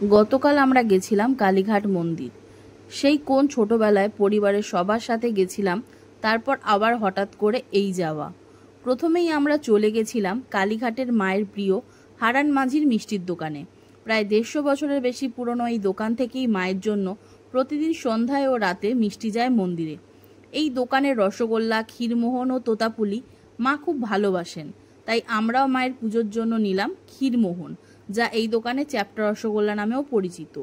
গতকাল আমরা গেছিলাম কালীঘাট মন্দির। সেই কোন ছোটবেলায় পরিবারের সবার সাথে গেছিলাম, তারপর আবার হঠাৎ করে এই যাওয়া। প্রথমেই আমরা চলে গেছিলাম কালীঘাটের মায়ের প্রিয় হারান মাঝির মিষ্টির দোকানে। প্রায় 150 বছরের বেশি পুরনো এই দোকান থেকেই মায়ের জন্য প্রতিদিন সন্ধ্যায় ও রাতে মিষ্টি যায় মন্দিরে। এই দোকানের রসগোল্লা, ক্ষীরমোহন ও তোতাপুলি মা খুব ভালোবাসেন, তাই আমরাও মায়ের পুজোর জন্য নিলাম ক্ষীরমোহন, যা এই দোকানে চ্যাপ্টা রসগোল্লা নামেও পরিচিত।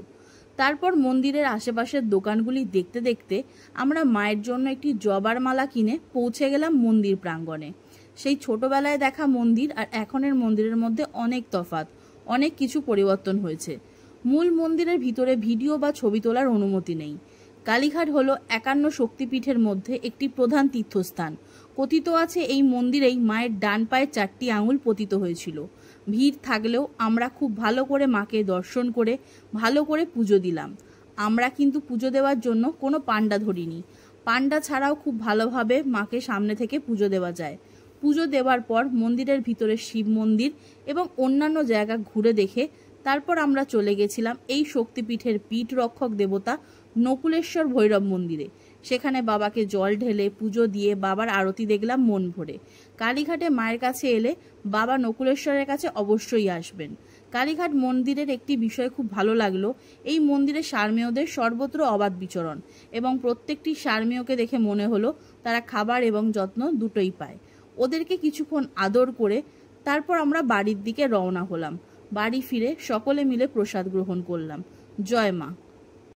তারপর মন্দিরের আশেপাশের দোকানগুলি দেখতে দেখতে আমরা মায়ের জন্য একটি জবার মালা কিনে পৌঁছে গেলাম মন্দির প্রাঙ্গণে। সেই ছোটবেলায় দেখা মন্দির আর এখনের মন্দিরের মধ্যে অনেক তফাৎ, অনেক কিছু পরিবর্তন হয়েছে। মূল মন্দিরের ভিতরে ভিডিও বা ছবি তোলার অনুমতি নেই। কালীঘাট হলো 51 শক্তিপীঠের মধ্যে একটি প্রধান তীর্থস্থান। কথিত আছে এই মন্দিরেই মায়ের ডান পায়ের 4টি আঙুল পতিত হয়েছিল। ভিড় থাকলেও আমরা খুব ভালো করে মাকে দর্শন করে ভালো করে পুজো দিলাম। আমরা কিন্তু পুজো দেওয়ার জন্য কোনো পান্ডা ধরিনি। পান্ডা ছাড়াও খুব ভালোভাবে মাকে সামনে থেকে পুজো দেওয়া যায়। পুজো দেওয়ার পর মন্দিরের ভিতরে শিব মন্দির এবং অন্যান্য জায়গা ঘুরে দেখে তারপর আমরা চলে গেছিলাম এই শক্তিপীঠের পীঠ রক্ষক দেবতা নকুলেশ্বর ভৈরব মন্দিরে। সেখানে বাবাকে জল ঢেলে পুজো দিয়ে বাবার আরতি দেখলাম মন ভরে। কালীঘাটে মায়ের কাছে এলে বাবা নকুলেশ্বরের কাছে অবশ্যই আসবেন। কালীঘাট মন্দিরের একটি বিষয় খুব ভালো লাগলো, এই মন্দিরে সারমেয়দের সর্বত্র অবাধ বিচরণ এবং প্রত্যেকটি সারমেয়কে দেখে মনে হলো তারা খাবার এবং যত্ন দুটোই পায়। ওদেরকে কিছুক্ষণ আদর করে তারপর আমরা বাড়ির দিকে রওনা হলাম। বাড়ি ফিরে সকলে মিলে প্রসাদ গ্রহণ করলাম। জয় মা।